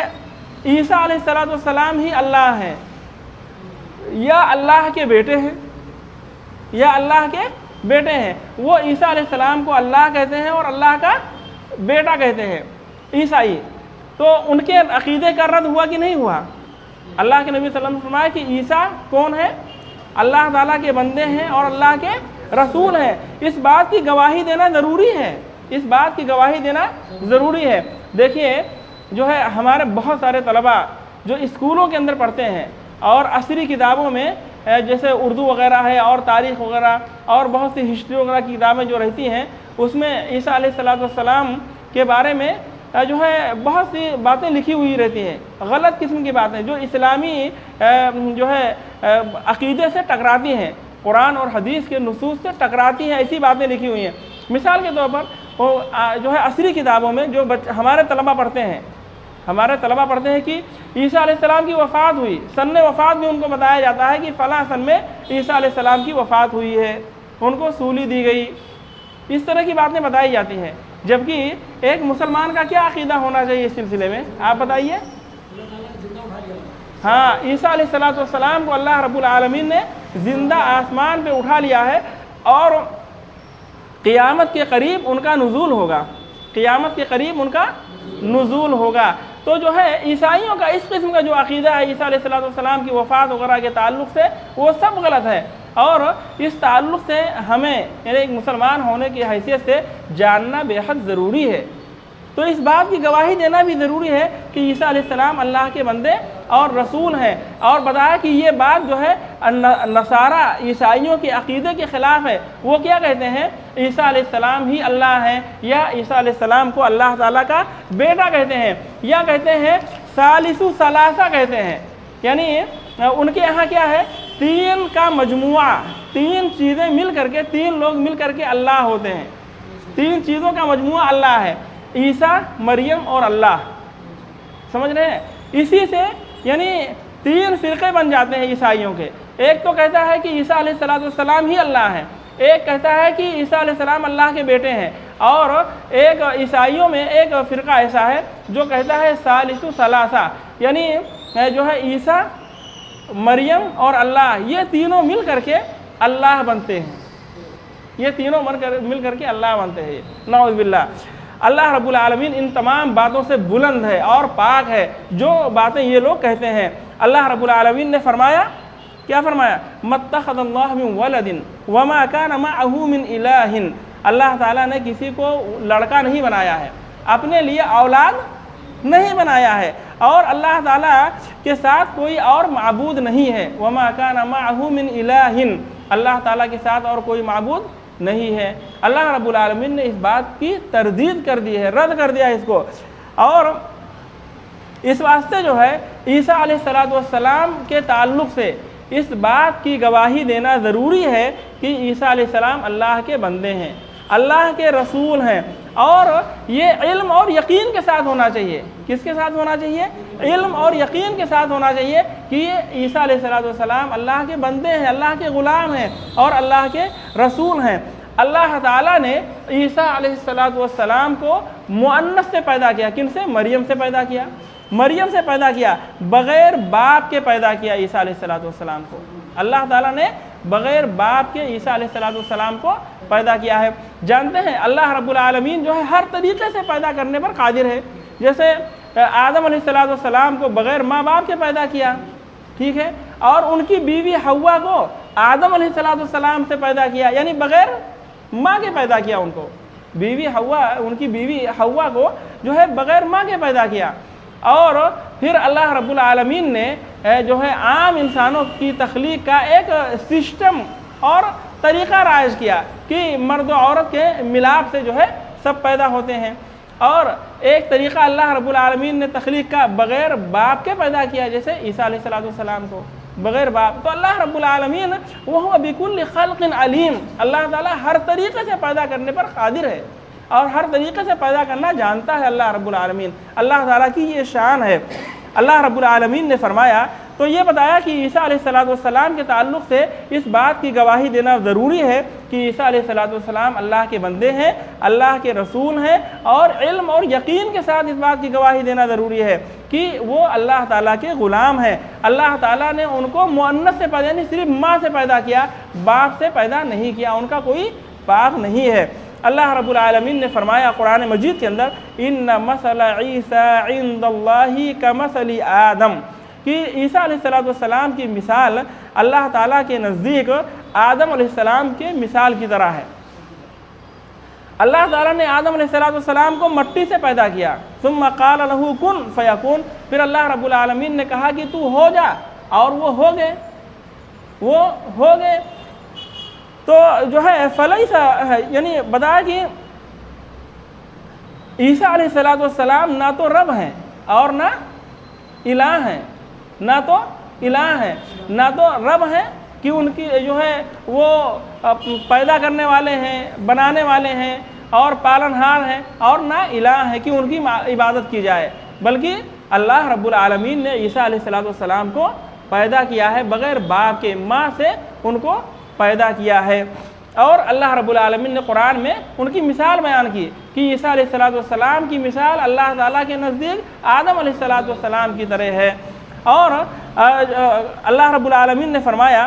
عیسیٰ علیہ السلام ہی اللہ ہیں، یا اللہ کے بیٹے ہیں، یا اللہ کے بیٹے ہیں۔ وہ عیسیٰ علیہ السلام کو اللہ کہتے ہیں اور اللہ کا بیٹا کہتے ہیں عیسائی۔ تو ان کے عقیدے کا رد ہوا کہ نہیں ہوا؟ اللہ کے نبی صلی اللہ علیہ وسلم نے فرمایا کہ عیسیٰ کون ہے؟ اللہ تعالیٰ کے بندے ہیں اور اللہ کے رسول ہیں۔ اس بات کی گواہی دینا ضروری ہے، اس بات کی گواہی دینا ضروری ہے۔ دیکھیے جو ہے ہمارے بہت سارے طلباء جو اسکولوں کے اندر پڑھتے ہیں اور عصری کتابوں میں جیسے اردو وغیرہ ہے اور تاریخ وغیرہ اور بہت سی ہسٹری وغیرہ کی کتابیں جو رہتی ہیں، اس میں عیسیٰ علیہ السلام کے بارے میں جو ہے بہت سی باتیں لکھی ہوئی رہتی ہیں، غلط قسم کی باتیں جو اسلامی جو ہے عقیدے سے ٹکراتی ہیں، قرآن اور حدیث کے نصوص سے ٹکراتی ہیں، ایسی باتیں لکھی ہوئی ہیں۔ مثال کے طور پر جو ہے عصری کتابوں میں جو ہمارے طلبہ پڑھتے ہیں کہ عیسیٰ علیہ السلام کی وفات ہوئی، سن وفات بھی ان کو بتایا جاتا ہے کہ فلاں سن میں عیسیٰ علیہ السلام کی وفات ہوئی ہے، ان کو سولی دی گئی، اس طرح کی باتیں بتائی جاتی ہیں۔ جبکہ ایک مسلمان کا کیا عقیدہ ہونا چاہیے اس سلسلے میں؟ آپ بتائیے۔ ہاں، عیسیٰ علیہ السلام کو اللہ رب العالمین نے زندہ آسمان پہ اٹھا لیا ہے اور قیامت کے قریب ان کا نزول ہوگا، قیامت کے قریب ان کا نزول ہوگا۔ تو جو ہے عیسائیوں کا اس قسم کا جو عقیدہ ہے عیسیٰ علیہ السلام کی وفات وغیرہ کے تعلق سے، وہ سب غلط ہے، اور اس تعلق سے ہمیں یعنی ایک مسلمان ہونے کی حیثیت سے جاننا بے حد ضروری ہے۔ تو اس بات کی گواہی دینا بھی ضروری ہے کہ عیسیٰ علیہ السلام اللہ کے بندے اور رسول ہیں، اور بتایا کہ یہ بات جو ہے نصارہ عیسائیوں کے عقیدے کے خلاف ہے۔ وہ کیا کہتے ہیں؟ عیسیٰ علیہ السلام ہی اللہ ہیں، یا عیسیٰ علیہ السلام کو اللہ تعالیٰ کا بیٹا کہتے ہیں، یا کہتے ہیں ثالث ثلاثہ کہتے ہیں، یعنی ان کے یہاں کیا ہے؟ 3 کا مجموعہ، 3 چیزیں مل کر کے، 3 لوگ مل کر کے اللہ ہوتے ہیں، 3 چیزوں کا مجموعہ اللہ ہے، عیسیٰ، مریم اور اللہ۔ سمجھ رہے ہیں؟ اسی سے یعنی 3 فرقے بن جاتے ہیں عیسائیوں کے۔ ایک تو کہتا ہے کہ عیسیٰ علیہ السلام ہی اللہ ہیں، ایک کہتا ہے کہ عیسیٰ علیہ السلام اللہ کے بیٹے ہیں، اور ایک عیسائیوں میں ایک فرقہ ایسا ہے جو کہتا ہے ثالث ثلاثہ، یعنی جو ہے عیسیٰ، مریم اور اللہ، یہ تینوں مل کر کے اللہ بنتے ہیں، یہ تینوں مل کر کے اللہ بنتے ہیں۔ نعوذ باللہ۔ اللہ رب العالمین ان تمام باتوں سے بلند ہے اور پاک ہے جو باتیں یہ لوگ کہتے ہیں۔ اللہ رب العالمین نے فرمایا کیا فرمایا؟ مَتَّخَذَ اللَّهُ مِن وَلَدٍ وَمَا كَانَ مَعَهُ مِنْ إِلَٰهٍ، اللہ تعالیٰ نے کسی کو لڑکا نہیں بنایا ہے، اپنے لیے اولاد نہیں بنایا ہے، اور اللہ تعالیٰ کے ساتھ کوئی اور معبود نہیں ہے۔ وَمَا كَانَ مَعَهُ مِنْ إِلَٰهٍ، اللہ تعالیٰ کے ساتھ اور کوئی معبود نہیں ہے۔ اللہ رب العالمین نے اس بات کی تردید کر دی ہے، رد کر دیا اس کو، اور اس واسطے جو ہے عیسیٰ علیہ السلام کے تعلق سے اس بات کی گواہی دینا ضروری ہے کہ عیسیٰ علیہ السلام اللہ کے بندے ہیں، اللہ کے رسول ہیں، اور یہ علم اور یقین کے ساتھ ہونا چاہیے۔ کس کے ساتھ ہونا چاہیے؟ علم اور یقین کے ساتھ ہونا چاہیے کہ یہ عیسیٰ علیہ السلام اللہ کے بندے ہیں، اللہ کے غلام ہیں اور اللہ کے رسول ہیں۔ اللہ تعالیٰ نے عیسیٰ علیہ السلام کو مؤنث سے پیدا کیا۔ کن سے؟ مریم سے پیدا کیا، مریم سے پیدا کیا، بغیر باپ کے پیدا کیا عیسیٰ علیہ السلام کو۔ اللہ تعالیٰ نے بغیر باپ کے عیسیٰ علیہ السلام کو پیدا کیا ہے۔ جانتے ہیں اللہ رب العالمین جو ہے ہر طریقے سے پیدا کرنے پر قادر ہے۔ جیسے آدم علیہ السلام کو بغیر ماں باپ کے پیدا کیا، ٹھیک ہے، اور ان کی بیوی حوا کو آدم علیہ السلام سے پیدا کیا، یعنی بغیر ماں کے پیدا کیا ان کو۔ ان کی بیوی حوا کو جو ہے بغیر ماں کے پیدا کیا، اور پھر اللہ رب العالمین نے جو ہے عام انسانوں کی تخلیق کا ایک سسٹم اور طریقہ رائج کیا کہ مرد و عورت کے ملاپ سے جو ہے سب پیدا ہوتے ہیں، اور ایک طریقہ اللہ رب العالمین نے تخلیق کا بغیر باپ کے پیدا کیا، جیسے عیسیٰ علیہ السلام کو بغیر باپ۔ تو اللہ رب العالمین وَهُوَ بِكُلِّ خَلْقٍ علیم، اللہ تعالیٰ ہر طریقے سے پیدا کرنے پر قادر ہے اور ہر طریقے سے پیدا کرنا جانتا ہے اللہ رب العالمین۔ اللہ تعالیٰ کی یہ شان ہے۔ اللہ رب العالمین نے فرمایا، تو یہ بتایا کہ عیسیٰ علیہ السلام کے تعلق سے اس بات کی گواہی دینا ضروری ہے کہ عیسیٰ علیہ السلام اللہ کے بندے ہیں، اللہ کے رسول ہیں، اور علم اور یقین کے ساتھ اس بات کی گواہی دینا ضروری ہے کہ وہ اللہ تعالیٰ کے غلام ہیں۔ اللہ تعالیٰ نے ان کو مؤنث سے پیدا، یعنی صرف ماں سے پیدا کیا، باپ سے پیدا نہیں کیا، ان کا کوئی باپ نہیں ہے۔ اللہ رب العالمین نے فرمایا قرآن مجید کے اندر، ان مثل عیسیٰ عند اللہ کمثل آدم، کہ عیسیٰ علیہ السلام کی مثال اللہ تعالیٰ کے نزدیک آدم علیہ السلام کے مثال کی طرح ہے۔ اللہ تعالیٰ نے آدم علیہ السلام کو مٹی سے پیدا کیا، ثم قال له کن فیکون، پھر اللہ رب العالمین نے کہا کہ تو ہو جا، اور وہ ہو گئے۔ تو جو ہے فلیس، یعنی بتایا کہ عیسیٰ علیہ السلام نہ تو رب ہیں اور نہ الہ ہیں، نہ تو الہ ہیں، نہ تو رب ہیں کہ ان کی جو ہے وہ پیدا کرنے والے ہیں، بنانے والے ہیں اور پالنہار ہیں، اور نہ الہ ہیں کہ ان کی عبادت کی جائے، بلکہ اللہ رب العالمین نے عیسیٰ علیہ السلام کو پیدا کیا ہے بغیر باپ کے، ماں سے ان کو پیدا کیا ہے۔ اور اللہ رب العالمین نے قرآن میں ان کی مثال بیان کی کہ عیسیٰ علیہ السلام کی مثال اللہ تعالیٰ کے نزدیک آدم علیہ السلام کی طرح ہے۔ اور اللہ رب العالمین نے فرمایا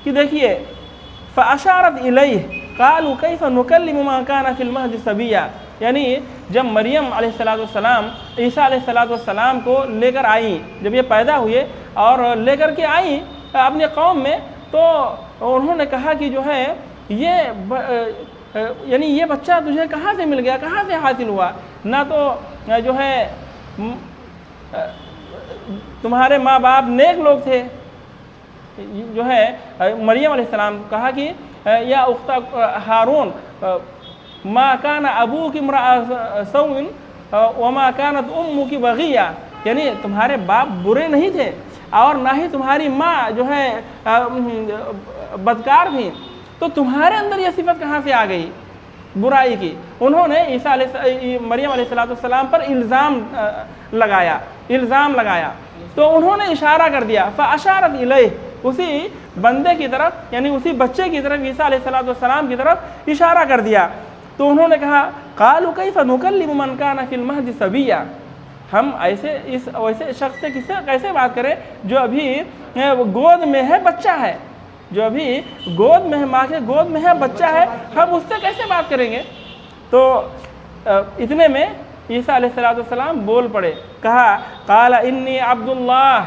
کہ دیکھیے، فَأَشَارَتْ إِلَيْهِ قَالُوا كَيْفَ نُكَلِّمُ مَنْ كَانَ فِي الْمَهْدِ صَبِيًّا، یعنی جب مریم علیہ السلام عیسیٰ علیہ السلام کو لے کر آئیں، جب یہ پیدا ہوئے اور لے کر کے آئیں اپنی قوم میں، تو انہوں نے کہا کہ جو ہے یعنی یہ بچہ تجھے کہاں سے مل گیا، کہاں سے حاصل ہوا؟ نہ تو جو ہے تمہارے ماں باپ نیک لوگ تھے، جو ہے مریم علیہ السلام کہا کہ یا اخت ہارون ما کان ابوک امرأ سوء وما کانت امک بغیہ، یعنی تمہارے باپ برے نہیں تھے اور نہ ہی تمہاری ماں جو ہے بدکار تھی، تو تمہارے اندر یہ صفت کہاں سے آ گئی برائی کی؟ انہوں نے مریم علیہ السلام پر الزام لگایا، تو انہوں نے اشارہ کر دیا، فَأَشَارَتْ إِلَيْهِ، اسی بندے کی طرف، یعنی اسی بچے کی طرف، عیسیٰ علیہ السلام کی طرف اشارہ کر دیا۔ تو انہوں نے کہا قَالُوا كَيْفَ نُكَلِّمُ مَنْ كَانَ فِي الْمَهْدِ صَبِيًّا، ہم ویسے شخص سے کیسے بات کریں جو ابھی گود میں ہے، بچہ ہے، جو ابھی گود میں ہے، ماں کے گود میں ہے، بچہ ہے، ہم اس سے کیسے بات کریں گے؟ تو اتنے میں عیسیٰ علیہ السلام بول پڑے، کہا قال انی عبد اللہ،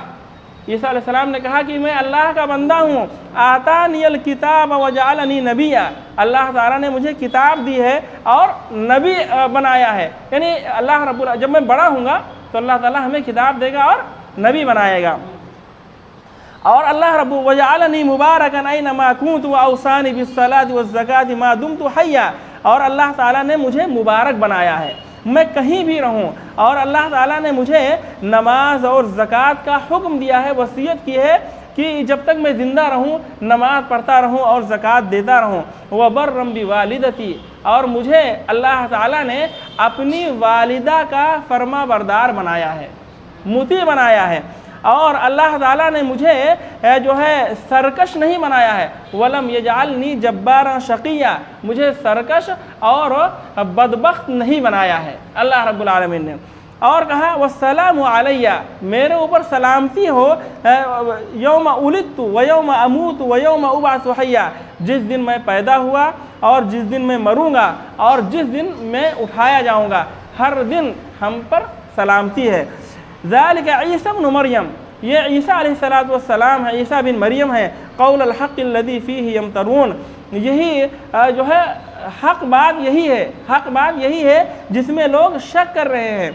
عیسیٰ علیہ السلام نے کہا کہ میں اللہ کا بندہ ہوں، آتانی الکتاب وجعلنی نبیا، اللہ تعالیٰ نے مجھے کتاب دی ہے اور نبی بنایا ہے، یعنی جب میں بڑا ہوں گا تو اللہ تعالیٰ ہمیں کتاب دے گا اور نبی بنائے گا۔ اور اللہ وجعلنی مبارکا اینما کنت واوصانی بالصلاۃ والزکاۃ ما دمت حیا، اور اللہ تعالیٰ نے مجھے مبارک بنایا ہے، میں کہیں بھی رہوں، اور اللہ تعالیٰ نے مجھے نماز اور زکوٰۃ کا حکم دیا ہے، وصیت کی ہے کہ جب تک میں زندہ رہوں نماز پڑھتا رہوں اور زکوٰۃ دیتا رہوں۔ وبرا بوالدتی، اور مجھے اللہ تعالیٰ نے اپنی والدہ کا فرما بردار بنایا ہے، مطیع بنایا ہے، اور اللہ تعالیٰ نے مجھے جو ہے سرکش نہیں بنایا ہے۔ ولم یجعلنی جبارا شقیا، مجھے سرکش اور بدبخت نہیں بنایا ہے اللہ رب العالمین نے۔ اور کہا والسلام علیہ، میرے اوپر سلامتی ہو یوم ولدت ویوم اموت ویوم ابعث حیا، جس دن میں پیدا ہوا اور جس دن میں مروں گا اور جس دن میں اٹھایا جاؤں گا، ہر دن ہم پر سلامتی ہے۔ ذالک عیسی ابن مریم، یہ عیسیٰ علیہ السلام ہے، عیسیٰ بن مریم ہے۔ قول الحق الذی فیہ یمترون، یہی جو ہے حق بات یہی ہے جس میں لوگ شک کر رہے ہیں۔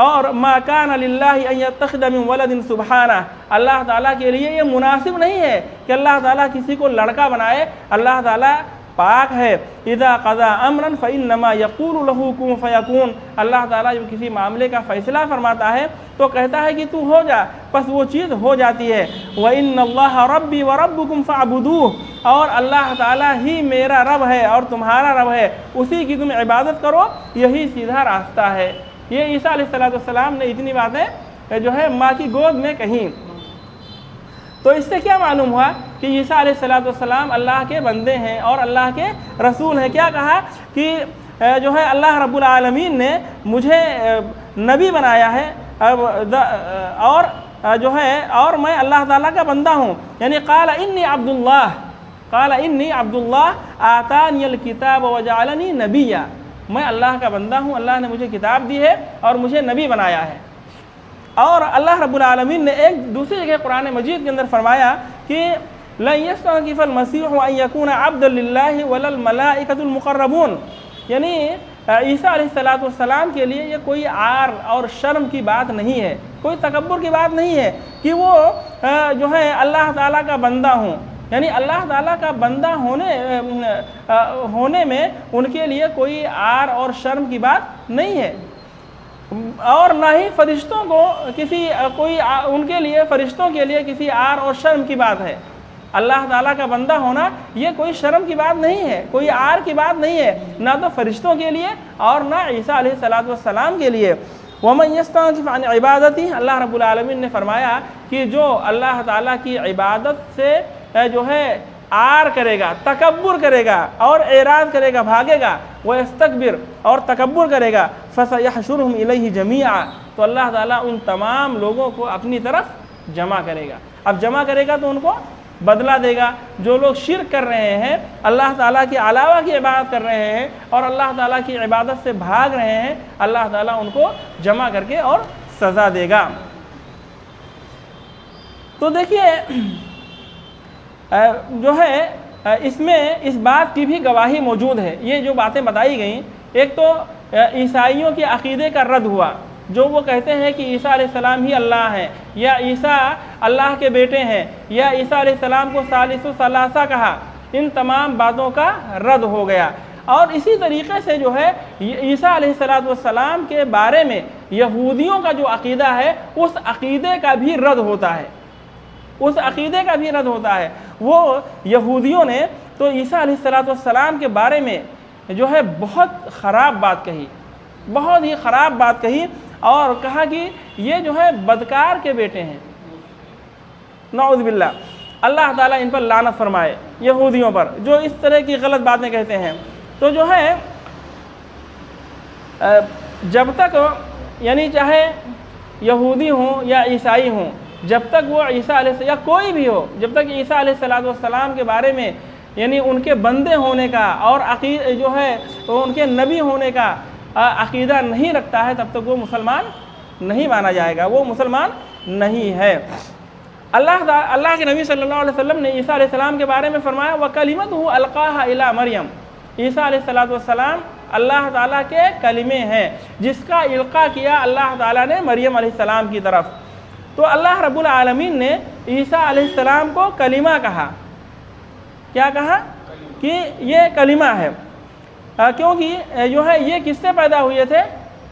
اور ما کان للہ ان یتخذ من ولد سبحانہ، اللہ تعالیٰ کے لیے یہ مناسب نہیں ہے کہ اللہ تعالیٰ کسی کو لڑکا بنائے، اللہ تعالیٰ پاک ہے۔ اذا قضا امرا فانما یقول له کن فیکون، اللہ تعالیٰ جب کسی معاملے کا فیصلہ فرماتا ہے تو کہتا ہے کہ تو ہو جا، پس وہ چیز ہو جاتی ہے۔ وَإِنَّ اللَّهَ رَبِّي وَرَبُّكُمْ فَاعْبُدُوهُ، اور اللہ تعالیٰ ہی میرا رب ہے اور تمہارا رب ہے، اسی کی تم عبادت کرو، یہی سیدھا راستہ ہے۔ یہ عیسیٰ علیہ السلام نے اتنی باتیں جو ہے ماں کی گود میں کہیں۔ تو اس سے کیا معلوم ہوا کہ عیسیٰ علیہ السلام اللہ کے بندے ہیں اور اللہ کے رسول ہیں۔ کیا کہا کہ جو ہے اللہ رب العالمین نے مجھے نبی بنایا ہے اور جو ہے اور میں اللہ تعالیٰ کا بندہ ہوں، یعنی قال انی عبد اللہ آتانی الکتاب وجعلنی نبیا، میں اللہ کا بندہ ہوں، اللہ نے مجھے کتاب دی ہے اور مجھے نبی بنایا ہے۔ اور اللہ رب العالمین نے ایک دوسری جگہ قرآن مجید کے اندر فرمایا کہ لن یستنکف المسیح ان یکون عبدا للہ ولا الملائکۃ المقربون، یعنی عیسیٰ علیہ السلام کے لیے یہ کوئی عار اور شرم کی بات نہیں ہے، کوئی تکبر کی بات نہیں ہے کہ وہ جو ہے اللہ تعالیٰ کا بندہ ہوں، یعنی اللہ تعالیٰ کا بندہ ہونے میں ان کے لیے کوئی عار اور شرم کی بات نہیں ہے، اور نہ ہی فرشتوں کو ان کے لیے فرشتوں کے لیے کسی عار اور شرم کی بات ہے۔ اللہ تعالیٰ کا بندہ ہونا یہ کوئی شرم کی بات نہیں ہے، کوئی عار کی بات نہیں ہے، نہ تو فرشتوں کے لیے اور نہ عیسیٰ علیہ السلام کے لیے۔ وَمَنْ يَسْتَنْكِفْ عَنْ عِبَادَتِهِ، اللہ رب العالمین نے فرمایا کہ جو اللہ تعالیٰ کی عبادت سے جو ہے عار کرے گا، تکبر کرے گا اور اعراض کرے گا، بھاگے گا، وَيَسْتَكْبِرْ اور تکبر کرے گا، فَسَيَحْشُرُهُمْ إِلَيْهِ جَمِيعًا، تو اللہ تعالیٰ ان تمام لوگوں کو اپنی طرف جمع کرے گا۔ اب جمع کرے گا تو ان کو بدلہ دے گا۔ جو لوگ شرک کر رہے ہیں، اللہ تعالیٰ کے علاوہ کی عبادت کر رہے ہیں اور اللہ تعالیٰ کی عبادت سے بھاگ رہے ہیں، اللہ تعالیٰ ان کو جمع کر کے اور سزا دے گا۔ تو دیکھیے جو ہے اس میں اس بات کی بھی گواہی موجود ہے، یہ جو باتیں بتائی گئیں، ایک تو عیسائیوں کے عقیدے کا رد ہوا، جو وہ کہتے ہیں کہ عیسیٰ علیہ السلام ہی اللہ ہیں، یا عیسیٰ اللہ کے بیٹے ہیں، یا عیسیٰ علیہ السلام کو ثالث ثلاثہ کہا، ان تمام باتوں کا رد ہو گیا۔ اور اسی طریقے سے جو ہے عیسیٰ علیہ السلام کے بارے میں یہودیوں کا جو عقیدہ ہے، اس عقیدے کا بھی رد ہوتا ہے، وہ یہودیوں نے تو عیسیٰ علیہ السلام کے بارے میں جو ہے بہت خراب بات کہی، بہت ہی خراب بات کہی، اور کہا کہ یہ جو ہے بدکار کے بیٹے ہیں، نعوذ باللہ۔ اللہ تعالیٰ ان پر لعنت فرمائے، یہودیوں پر جو اس طرح کی غلط باتیں کہتے ہیں۔ تو جو ہے جب تک یعنی چاہے یہودی ہوں یا عیسائی ہوں، جب تک وہ عیسیٰ علیہ یا کوئی بھی ہو، جب تک عیسیٰ علیہ السلام کے بارے میں یعنی ان کے بندے ہونے کا اور جو ہے ان کے نبی ہونے کا عقیدہ نہیں رکھتا ہے، تب تک وہ مسلمان نہیں مانا جائے گا، وہ مسلمان نہیں ہے۔ اللہ کے نبی صلی اللہ علیہ وسلم نے عیسیٰ علیہ السلام کے بارے میں فرمایا وَكَلِمَتُهُ أَلْقَاهَا إِلَىٰ مریم، عیسیٰ علیہ السلام اللہ تعالیٰ کے کلمے ہیں جس کا القاء کیا اللہ تعالیٰ نے مریم علیہ السلام کی طرف۔ تو اللہ رب العالمین نے عیسیٰ علیہ السلام کو کلمہ کہا۔ کیا کہا؟ کہ یہ کلمہ ہے، کیونکہ جو ہے یہ کس سے پیدا ہوئے تھے؟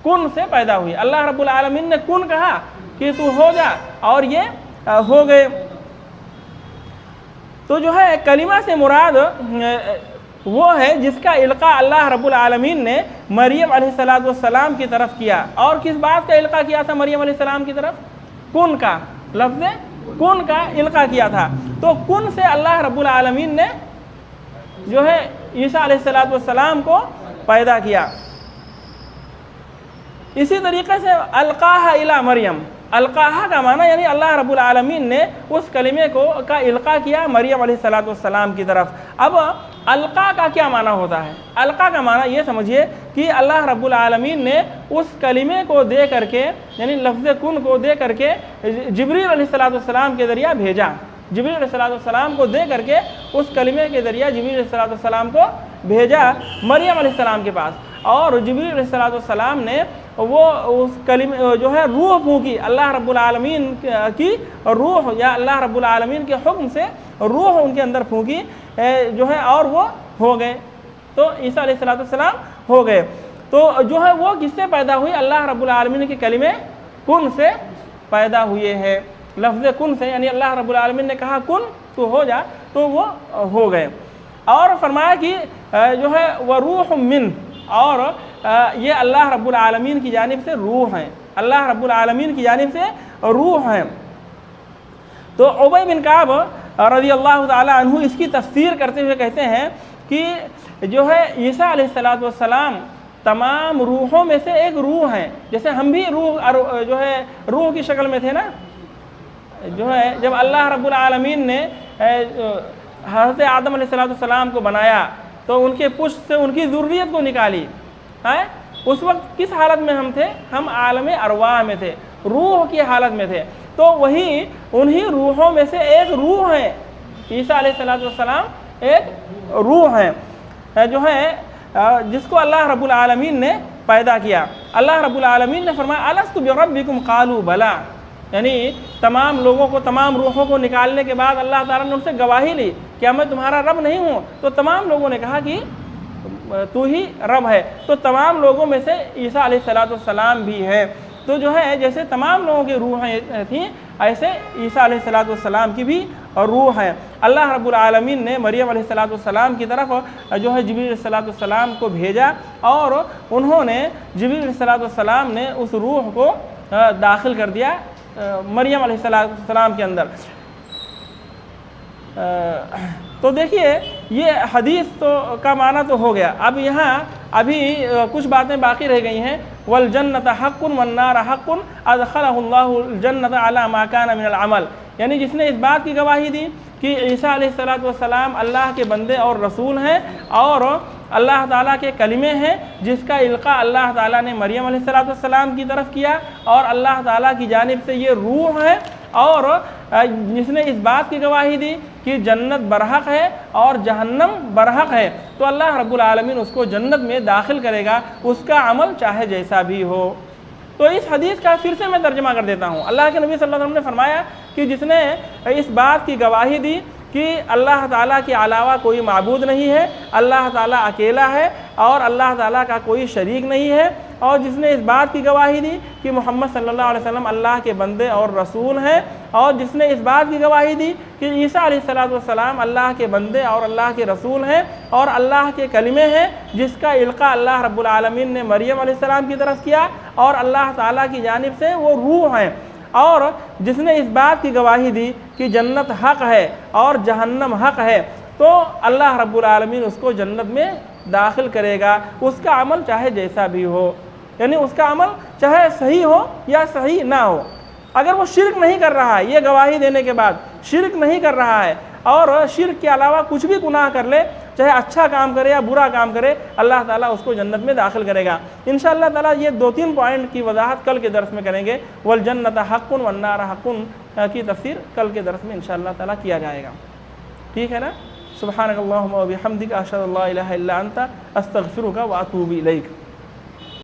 کن سے پیدا ہوئی۔ اللہ رب العالمین نے کن کہا کہ تو ہو جا، اور یہ ہو گئے۔ تو جو ہے کلمہ سے مراد وہ ہے جس کا القاء اللہ رب العالمین نے مریم علیہ السلام کی طرف کیا۔ اور کس بات کا القاء کیا تھا مریم علیہ السلام کی طرف؟ کن کا، لفظ کن کا القاء کیا تھا۔ تو کن سے اللہ رب العالمین نے جو ہے عیسیٰ علیہ السلام کو پیدا کیا۔ اسی طریقے سے القاہا الی مریم، القاہا کا معنی یعنی اللہ رب العالمین نے اس کلمے کا القاء کیا مریم علیہ السلام کی طرف۔ اب القاء کا کیا معنی ہوتا ہے؟ القاء کا معنی یہ سمجھیے کہ اللہ رب العالمین نے اس کلمے کو دے کر کے، یعنی لفظ کن کو دے کر کے جبریل علیہ السلام کے ذریعہ بھیجا۔ جبریل علیہ السلام کو دے کر کے اس کلمے کے ذریعہ جبریل علیہ السلام کو بھیجا مریم علیہ السلام کے پاس، اور جبریل علیہ السلام نے وہ اس کلمے جو ہے روح پھونکی، اللہ رب العالمین کی روح یا اللہ رب العالمین کے حکم سے روح ان کے اندر پھونکی جو ہے، اور وہ ہو گئے۔ تو عیسیٰ علیہ السلام ہو گئے۔ تو جو ہے وہ کس سے پیدا ہوئی؟ اللہ رب العالمین کے کلمے کن سے پیدا ہوئے ہیں، لفظ کن سے، یعنی اللہ رب العالمین نے کہا کن تو ہو جا، تو وہ ہو گئے۔ اور فرمایا کہ جو ہے وروح من، اور یہ اللہ رب العالمین کی جانب سے روح ہیں، اللہ رب العالمین کی جانب سے روح ہیں۔ تو ابی بن کعب رضی اللہ تعالی عنہ اس کی تفسیر کرتے ہوئے کہتے ہیں کہ جو ہے عیسیٰ علیہ السلام تمام روحوں میں سے ایک روح ہیں، جیسے ہم بھی روح جو ہے روح کی شکل میں تھے نا۔ جو ہے جب اللہ رب العالمین نے حضرت آدم علیہ السلام کو بنایا تو ان کے پشت سے ان کی ذریت کو نکالی، اس وقت کس حالت میں ہم تھے؟ ہم عالم ارواح میں تھے، روح کی حالت میں تھے۔ تو وہی انہی روحوں میں سے ایک روح ہے، عیسیٰ علیہ السلام ایک روح ہے جو ہے جس کو اللہ رب العالمین نے پیدا کیا۔ اللہ رب العالمین نے فرمایا الست بربکم قالوا بلا، یعنی تمام لوگوں کو، تمام روحوں کو نکالنے کے بعد اللہ تعالیٰ نے ان سے گواہی لی کیا میں تمہارا رب نہیں ہوں؟ تو تمام لوگوں نے کہا کہ تو ہی رب ہے۔ تو تمام لوگوں میں سے عیسیٰ علیہ السلام بھی ہے۔ تو جو ہے جیسے تمام لوگوں کی روحیں تھیں، ایسے عیسیٰ علیہ السلام کی بھی روح ہے۔ اللہ رب العالمین نے مریم علیہ السلام کی طرف جو ہے جبریل علیہ السلام کو بھیجا، اور انہوں نے جبریل علیہ السلام نے اس روح کو داخل کر دیا مریم علیہ السلام کے اندر۔ تو دیکھیے یہ حدیث تو کا معنی تو ہو گیا۔ اب یہاں ابھی کچھ باتیں باقی رہ گئی ہیں۔ والجنت حق والنار حق ادخلہ اللہ الجنت علی ما کان من العمل، یعنی جس نے اس بات کی گواہی دی کہ عیسیٰ علیہ السلام اللہ کے بندے اور رسول ہیں اور اللہ تعالیٰ کے کلمے ہیں، جس کا القاء اللہ تعالیٰ نے مریم علیہ السلام کی طرف کیا، اور اللہ تعالیٰ کی جانب سے یہ روح ہے، اور جس نے اس بات کی گواہی دی کہ جنت برحق ہے اور جہنم برحق ہے، تو اللہ رب العالمین اس کو جنت میں داخل کرے گا، اس کا عمل چاہے جیسا بھی ہو۔ تو اس حدیث کا پھر سے میں ترجمہ کر دیتا ہوں۔ اللہ کے نبی صلی اللہ علیہ وسلم نے فرمایا کہ جس نے اس بات کی گواہی دی کہ اللہ تعالیٰ کے علاوہ کوئی معبود نہیں ہے، اللہ تعالیٰ اکیلا ہے اور اللہ تعالیٰ کا کوئی شریک نہیں ہے، اور جس نے اس بات کی گواہی دی کہ محمد صلی اللہ علیہ وسلم اللہ کے بندے اور رسول ہیں، اور جس نے اس بات کی گواہی دی کہ عیسیٰ علیہ السلام اللہ کے بندے اور اللہ کے رسول ہیں اور اللہ کے کلمے ہیں، جس کا القاء اللہ رب العالمین نے مریم علیہ السلام کی طرف کیا، اور اللہ تعالیٰ کی جانب سے وہ روح ہیں، اور جس نے اس بات کی گواہی دی کہ جنت حق ہے اور جہنم حق ہے، تو اللہ رب العالمین اس کو جنت میں داخل کرے گا، اس کا عمل چاہے جیسا بھی ہو، یعنی اس کا عمل چاہے صحیح ہو یا صحیح نہ ہو۔ اگر وہ شرک نہیں کر رہا ہے، یہ گواہی دینے کے بعد شرک نہیں کر رہا ہے اور شرک کے علاوہ کچھ بھی گناہ کر لے، چاہے اچھا کام کرے یا برا کام کرے، اللہ تعالیٰ اس کو جنت میں داخل کرے گا۔ انشاءاللہ تعالیٰ یہ 2-3 پوائنٹ کی وضاحت کل کے درس میں کریں گے۔ والجنت حق والنار حق، کی تفسیر کل کے درس میں انشاءاللہ تعالیٰ کیا جائے گا، ٹھیک ہے نا؟ سبحانک اللہم و بحمدک اشہد ان لا الہ الا انت استغفرک و اتوب الیک۔